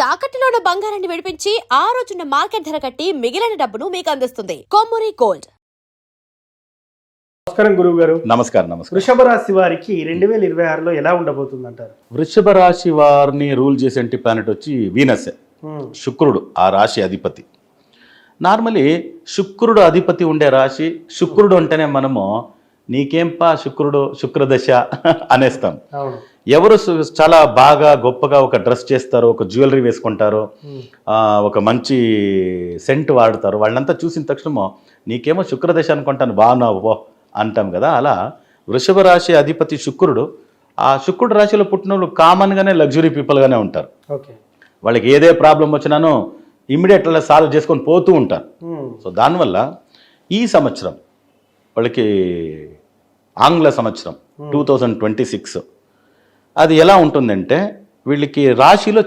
తాకట్టులో ఉన్న బంగారాన్ని విడిపించి ఆ రోజున్న మార్కెట్ ధర కట్టి మిగిలిన డబ్బును మీకు అందిస్తుంది కొమ్మూరి గోల్డ్. నమస్కారం గురువు గారు. నమస్కారం. వృషభ రాశి వారికి 2026లో ఎలా ఉండబోతుంది అంటారు? వృషభ రాశి వారిని రూల్ చేసే ప్లానెట్ వచ్చి వీనస్, శుక్రుడు ఆ రాశి అధిపతి. నార్మలీ శుక్రుడు అధిపతి ఉండే రాశి. శుక్రుడు అంటేనే మనము నీకేంపా శుక్రదశ అనేస్తాం. ఎవరు చాలా బాగా గొప్పగా ఒక డ్రెస్ చేస్తారో, ఒక జ్యువెలరీ వేసుకుంటారో, ఒక మంచి సెంట్ వాడతారు, వాళ్ళంతా చూసిన తక్షణమో నీకేమో శుక్రదశ అనుకుంటాను బాగున్నావు అంటాం కదా. అలా వృషభ రాశి అధిపతి శుక్రుడు. ఆ శుక్రుడు రాశిలో పుట్టిన వాళ్ళు కామన్గానే లగ్జరీ పీపుల్గానే ఉంటారు. వాళ్ళకి ఏదే ప్రాబ్లం వచ్చినానో ఇమ్మీడియట్గా సాల్వ్ చేసుకొని పోతూ ఉంటారు. సో దానివల్ల ఈ సంవత్సరం వాళ్ళకి ఆంగ్ల సంవత్సరం 2026 అది ఎలా ఉంటుందంటే, వీళ్ళకి రాశిలో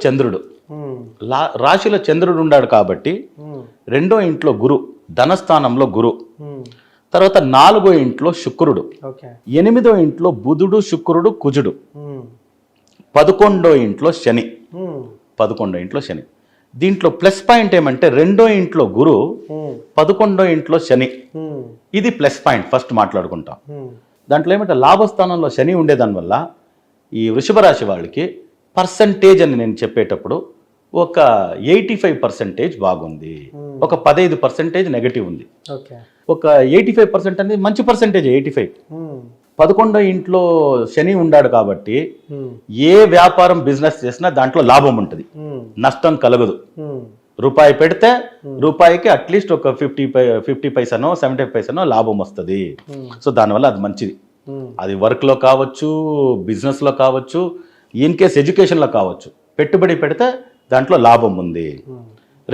చంద్రుడు ఉన్నాడు కాబట్టి రెండో ఇంట్లో గురు, ధనస్థానంలో గురు, తర్వాత 4వ ఇంట్లో శుక్రుడు, 8వ ఇంట్లో బుధుడు శుక్రుడు కుజుడు, 11వ ఇంట్లో శని. దీంట్లో ప్లస్ పాయింట్ ఏమంటే రెండో ఇంట్లో గురు, 11వ ఇంట్లో శని. ఇది ప్లస్ పాయింట్ ఫస్ట్ మాట్లాడుకుంటాం. దాంట్లో ఏమంటే లాభస్థానంలో శని ఉండేదానివల్ల ఈ వృషభ రాశి వాళ్ళకి పర్సంటేజ్ అని నేను చెప్పేటప్పుడు ఒక 85% బాగుంది, ఒక 15% నెగటివ్ ఉంది. ఒక 85% అనేది మంచి పర్సంటేజ్. 85. 11వ ఇంట్లో శని ఉన్నాడు కాబట్టి ఏ వ్యాపారం బిజినెస్ చేసినా దాంట్లో లాభం ఉంటుంది, నష్టం కలగదు. రూపాయి పెడితే రూపాయికి అట్లీస్ట్ ఒక 50 పైసనో 70 పైసనో లాభం వస్తుంది. సో దానివల్ల అది మంచిది. అది వర్క్లో కావచ్చు, బిజినెస్లో కావచ్చు, ఇన్ కేస్ ఎడ్యుకేషన్లో కావచ్చు. పెట్టుబడి పెడితే దాంట్లో లాభం ఉంది.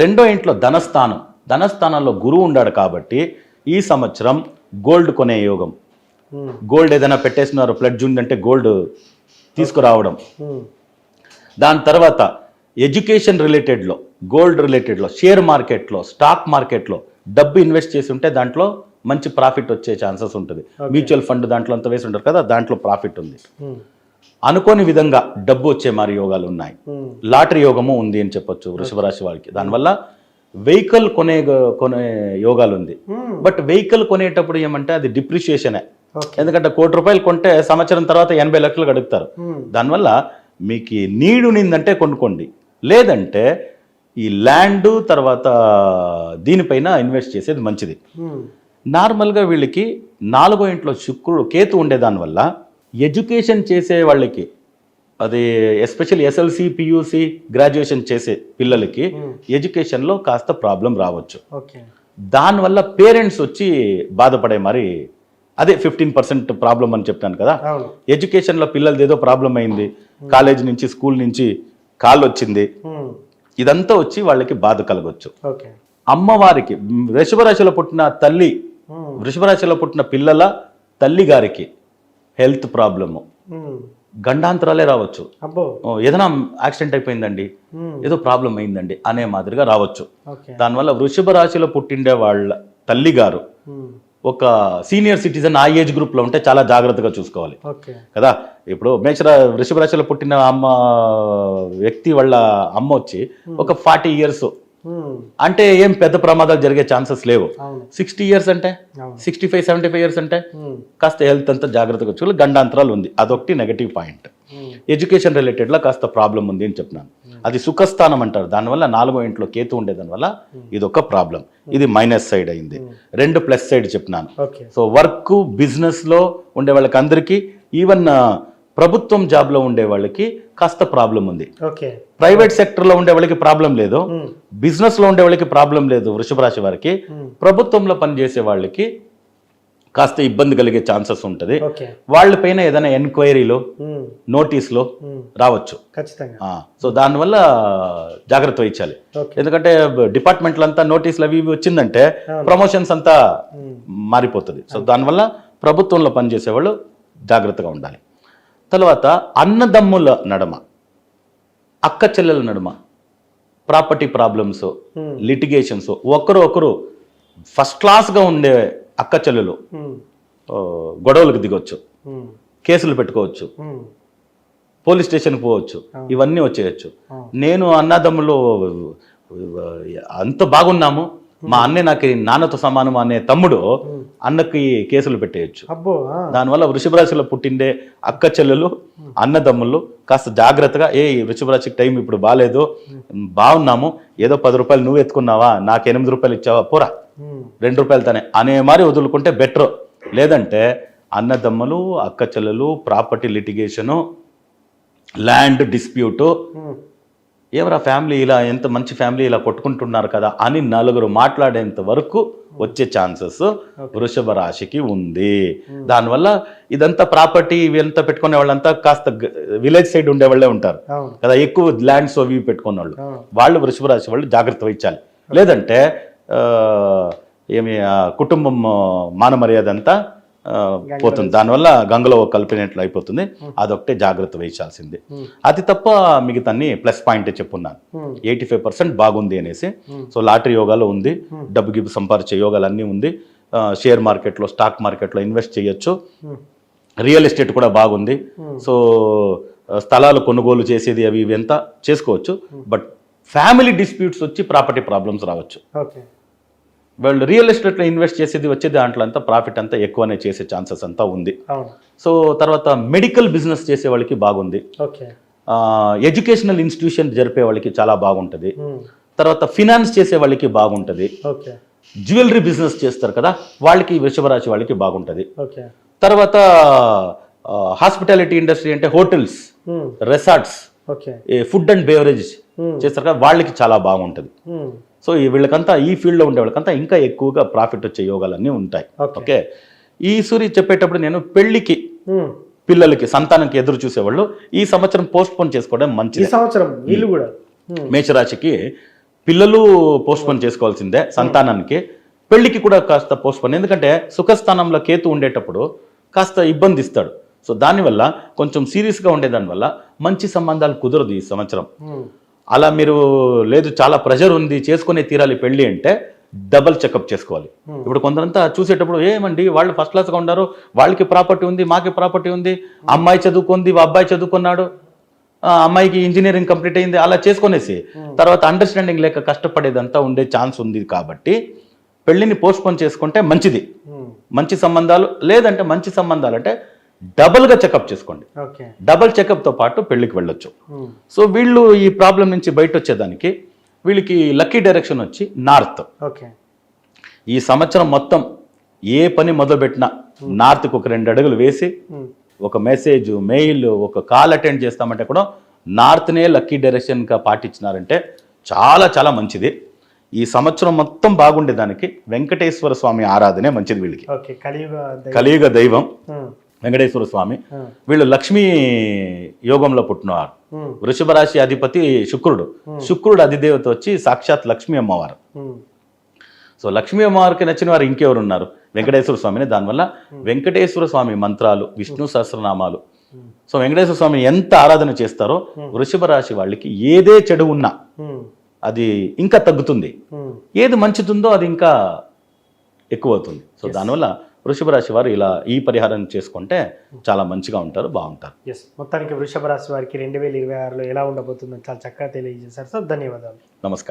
రెండో ఇంట్లో ధనస్థానంలో గురువు ఉన్నాడు కాబట్టి ఈ సంవత్సరం గోల్డ్ కొనే యోగం. గోల్డ్ ఏదైనా పెట్టేస్తున్నారు, ప్లడ్జ్ ఉందంటే గోల్డ్ తీసుకురావడం. దాని తర్వాత ఎడ్యుకేషన్ రిలేటెడ్లో, గోల్డ్ రిలేటెడ్లో, షేర్ మార్కెట్లో, స్టాక్ మార్కెట్లో డబ్బు ఇన్వెస్ట్ చేసి ఉంటే దాంట్లో మంచి ప్రాఫిట్ వచ్చే ఛాన్సెస్ ఉంటుంది. మ్యూచువల్ ఫండ్ దాంట్లో అంతా వేసి ఉంటారు కదా, దాంట్లో ప్రాఫిట్ ఉంది. అనుకోని విధంగా డబ్బు వచ్చే మరి యోగాలు ఉన్నాయి. లాటరీ యోగము ఉంది అని చెప్పొచ్చు వృషభ రాశి వాళ్ళకి. దానివల్ల వెహికల్ కొనే యోగాలు ఉంది. బట్ వెహికల్ కొనేటప్పుడు ఏమంటే అది డిప్రిషియేషనే. ఎందుకంటే ₹1,00,00,000 కొంటే సంవత్సరం తర్వాత 80 లక్షలు అడుగుతారు. దానివల్ల మీకు నీడ్ ఉన్నిందంటే కొనుక్కోండి, లేదంటే ఈ ల్యాండ్ తర్వాత దీనిపైన ఇన్వెస్ట్ చేసేది మంచిది. నార్మల్గా వీళ్ళకి 4వ ఇంట్లో శుక్రుడు కేతు ఉండేదానివల్ల ఎడ్యుకేషన్ చేసే వాళ్ళకి, అది ఎస్పెషల్లీ SLC PUC గ్రాడ్యుయేషన్ చేసే పిల్లలకి ఎడ్యుకేషన్లో కాస్త ప్రాబ్లం రావచ్చు. దానివల్ల పేరెంట్స్ వచ్చి బాధపడే మరి అదే 15% ప్రాబ్లం అని చెప్తాను కదా. ఎడ్యుకేషన్లో పిల్లలది ఏదో ప్రాబ్లం అయింది, కాలేజ్ నుంచి స్కూల్ నుంచి కాల్ వచ్చింది, ఇదంతా వచ్చి వాళ్ళకి బాధ కలగవచ్చు. అమ్మవారికి వృషభ రాశిలో పుట్టిన తల్లి, వృషభ రాశిలో పుట్టిన పిల్లల తల్లి గారికి హెల్త్ ప్రాబ్లము, గండాంతరాలే రావచ్చు. ఏదైనా యాక్సిడెంట్ అయిపోయిందండి, ఏదో ప్రాబ్లం అయిందండి అనే మాదిరిగా రావచ్చు. దానివల్ల వృషభ రాశిలో పుట్టిండే వాళ్ళ తల్లి గారు ఒక సీనియర్ సిటిజన్ ఆ ఏజ్ గ్రూప్లో ఉంటే చాలా జాగ్రత్తగా చూసుకోవాలి కదా. ఇప్పుడు వృషభ రాశిలో పుట్టిన వ్యక్తి వాళ్ళ అమ్మ వచ్చి ఒక 40 years అంటే ఏం పెద్ద ప్రమాదాలు జరిగే ఛాన్సెస్ లేవు. 60 years అంటే 65-75 years అంటే కాస్త హెల్త్ అంతా జాగ్రత్తగా చూడాలి. గండాంతరాలు ఉంది, అదొకటి నెగటివ్ పాయింట్. ఎడ్యుకేషన్ రిలేటెడ్లో కాస్త ప్రాబ్లం ఉంది అని చెప్పినాను. అది సుఖస్థానం అంటారు. దానివల్ల 4వ ఇంట్లో కేతు ఉండేదానివల్ల ఇది ఒక ప్రాబ్లం. ఇది మైనస్ సైడ్ అయింది. 2 ప్లస్ సైడ్ చెప్పినాను. సో వర్క్ బిజినెస్లో ఉండే వాళ్ళకి అందరికీ, ఈవెన్ ప్రభుత్వం జాబ్లో ఉండే వాళ్ళకి కాస్త ప్రాబ్లం ఉంది. ప్రైవేట్ సెక్టర్లో ఉండే వాళ్ళకి ప్రాబ్లం లేదు, బిజినెస్లో ఉండే వాళ్ళకి ప్రాబ్లం లేదు. వృషభ రాశి వారికి ప్రభుత్వంలో పనిచేసే వాళ్ళకి కాస్త ఇబ్బంది కలిగే ఛాన్సెస్ ఉంటుంది. వాళ్ళపైన ఏదైనా ఎంక్వైరీలో నోటీస్లో రావచ్చు. సో దానివల్ల జాగ్రత్త వహించాలి. ఎందుకంటే డిపార్ట్మెంట్లు అంతా నోటీసులు అవి వచ్చిందంటే ప్రమోషన్స్ అంతా మారిపోతుంది. సో దానివల్ల ప్రభుత్వంలో పనిచేసే వాళ్ళు జాగ్రత్తగా ఉండాలి. తర్వాత అన్నదమ్ముల నడుమ, అక్క చెల్లెల నడుమ ప్రాపర్టీ ప్రాబ్లమ్స్, లిటిగేషన్స్, ఒకరు ఫస్ట్ క్లాస్గా ఉండే అక్క చెల్లెలు గొడవలకు దిగొచ్చు, కేసులు పెట్టుకోవచ్చు. పోలీస్ స్టేషన్కి పోవచ్చు, ఇవన్నీ వచ్చేయచ్చు. నేను అన్నదమ్ములు అంత బాగున్నాము, మా అన్నే నాకు నాన్నతో సమానం అనే తమ్ముడు అన్నకి కేసులు పెట్టేయచ్చు. అబ్బో. దానివల్ల వృషభ రాశిలో పుట్టిండే అక్క చెల్లెలు అన్నదమ్ములు కాస్త జాగ్రత్తగా, వృషభ రాశికి టైం ఇప్పుడు బాగాలేదు, బాగున్నాము, ఏదో 10 రూపాయలు నువ్వు ఎత్తుకున్నావా, నాకు 8 రూపాయలు ఇచ్చావా, పోరా 2 రూపాయలు తనే అనే మరి వదులుకుంటే బెటర్. లేదంటే అన్నదమ్ములు అక్క చెల్లెలు ప్రాపర్టీ లిటిగేషను, ల్యాండ్ డిస్ప్యూటు, ఎవరా ఫ్యామిలీ ఇలా ఎంత మంచి ఫ్యామిలీ ఇలా కొట్టుకుంటున్నారు కదా అని నలుగురు మాట్లాడేంత వరకు వచ్చే ఛాన్సెస్ వృషభ రాశికి ఉంది. దానివల్ల ఇదంతా ప్రాపర్టీ ఇవంతా పెట్టుకునే వాళ్ళంతా కాస్త విలేజ్ సైడ్ ఉండే వాళ్ళే ఉంటారు కదా, ఎక్కువ ల్యాండ్స్ అవి పెట్టుకున్న వాళ్ళు వృషభ రాశి వాళ్ళు జాగ్రత్త వహించాలి. లేదంటే కుటుంబం మాన మర్యాద అంతా పోతుంది, దానివల్ల గంగలో కలిపినట్లు అయిపోతుంది. అదొకటే జాగ్రత్త వహించాల్సింది. అది తప్ప మిగతాన్ని ప్లస్ పాయింట్ చెప్పున్నాను. 85% బాగుంది అనేసి. సో లాటరీ యోగాలో ఉంది, డబ్బు గిబ్బు సంపాదించే యోగాలు అన్నీ ఉంది, షేర్ మార్కెట్లో స్టాక్ మార్కెట్లో ఇన్వెస్ట్ చేయొచ్చు, రియల్ ఎస్టేట్ కూడా బాగుంది. సో స్థలాలు కొనుగోలు చేసేది అవి ఇవి ఎంత చేసుకోవచ్చు. బట్ ఫ్యామిలీ డిస్ప్యూట్స్ వచ్చి ప్రాపర్టీ ప్రాబ్లమ్స్ రావచ్చు. వాళ్ళు రియల్ ఎస్టేట్లో ఇన్వెస్ట్ చేసేది వచ్చే దాంట్లో అంతా ప్రాఫిట్ అంతా ఎక్కువనే చేసే ఛాన్సెస్ అంతా ఉంది. సో తర్వాత మెడికల్ బిజినెస్ చేసే వాళ్ళకి బాగుంది, ఎడ్యుకేషనల్ ఇన్స్టిట్యూషన్ జరిపే వాళ్ళకి చాలా బాగుంటుంది, తర్వాత ఫినాన్స్ చేసే వాళ్ళకి బాగుంటుంది, జ్యువెలరీ బిజినెస్ చేస్తారు కదా వాళ్ళకి, వృషభ రాశి వాళ్ళకి బాగుంటుంది. తర్వాత హాస్పిటాలిటీ ఇండస్ట్రీ అంటే hotels, resorts, food and beverage చేస్తారు కదా వాళ్ళకి చాలా బాగుంటుంది. సో వీళ్ళకంతా ఈ ఫీల్డ్లో ఉండే వాళ్ళకంతా ఇంకా ఎక్కువగా ప్రాఫిట్ వచ్చే యోగాలన్నీ ఉంటాయి. ఓకే, ఈ సూర్య చెప్పేటప్పుడు నేను పెళ్లికి పిల్లలకి సంతానానికి ఎదురు చూసేవాళ్ళు ఈ సంవత్సరం పోస్ట్ పోన్ చేసుకోవడం మంచిది. వీళ్ళు కూడా మేషరాశికి పిల్లలు పోస్ట్ పోన్ చేసుకోవాల్సిందే, సంతానానికి పెళ్లికి కూడా కాస్త పోస్ట్ పోన్, ఎందుకంటే సుఖస్థానంలో కేతు ఉండేటప్పుడు కాస్త ఇబ్బంది ఇస్తాడు. సో దానివల్ల కొంచెం సీరియస్గా ఉండేదానివల్ల మంచి సంబంధాలు కుదరదు ఈ సంవత్సరం. అలా మీరు లేదు చాలా ప్రెషర్ ఉంది చేసుకునే తీరాలి పెళ్ళి అంటే డబల్ చెకప్ చేసుకోవాలి. ఇప్పుడు కొందరంతా చూసేటప్పుడు ఏమండి వాళ్ళు ఫస్ట్ క్లాస్గా ఉన్నారు, వాళ్ళకి ప్రాపర్టీ ఉంది, మాకి ప్రాపర్టీ ఉంది, అమ్మాయి చదువుకుంది, అబ్బాయి చదువుకున్నాడు, అమ్మాయికి ఇంజనీరింగ్ కంప్లీట్ అయింది, అలా చేసుకునేసి తర్వాత అండర్స్టాండింగ్ లేక కష్టపడేదంతా ఉండే ఛాన్స్ ఉంది. కాబట్టి పెళ్ళిని పోస్ట్పోన్ చేసుకుంటే మంచిది. మంచి సంబంధాలు, లేదంటే మంచి సంబంధాలు అంటే డబుల్గా చెకప్ చేసుకోండి, డబుల్ చెకప్తో పాటు పెళ్ళికి వెళ్ళొచ్చు. సో వీళ్ళు ఈ ప్రాబ్లం నుంచి బయట వచ్చేదానికి వీళ్ళకి లక్కీ డైరెక్షన్ వచ్చి నార్త్. ఈ సంవత్సరం మొత్తం ఏ పని మొదలుపెట్టినా నార్త్కి ఒక 2 అడుగులు వేసి ఒక మెసేజ్, మెయిల్, ఒక కాల్ అటెండ్ చేస్తామంటే కూడా నార్త్నే లక్కీ డైరెక్షన్గా పాటించినారంటే చాలా చాలా మంచిది. ఈ సంవత్సరం మొత్తం బాగుండేదానికి వెంకటేశ్వర స్వామి ఆరాధనే మంచిది వీళ్ళకి. కలియుగ దైవం వెంకటేశ్వర స్వామి. వీళ్ళు లక్ష్మీ యోగంలో పుట్టినవారు. వృషభ రాశి అధిపతి శుక్రుడు అధిదేవత వచ్చి సాక్షాత్ లక్ష్మీ అమ్మవారు. సో లక్ష్మీ అమ్మవారికి నచ్చిన వారు ఇంకెవరు ఉన్నారు? వెంకటేశ్వర స్వామిని. దానివల్ల వెంకటేశ్వర స్వామి మంత్రాలు, విష్ణు సహస్రనామాలు, సో వెంకటేశ్వర స్వామి ఎంత ఆరాధన చేస్తారో వృషభ రాశి వాళ్ళకి ఏదే చెడు ఉన్నా అది ఇంకా తగ్గుతుంది, ఏది మంచితుందో అది ఇంకా ఎక్కువ అవుతుంది. సో దానివల్ల వృషభ రాశి వారు ఇలా ఈ పరిహారం చేసుకుంటే చాలా మంచిగా ఉంటారు, బాగుంటారు. మొత్తానికి వృషభ రాశి వారికి 2026లో ఎలా ఉండబోతుందో చాలా చక్కగా తెలియజేశారు సార్. ధన్యవాదాలు. నమస్కారం.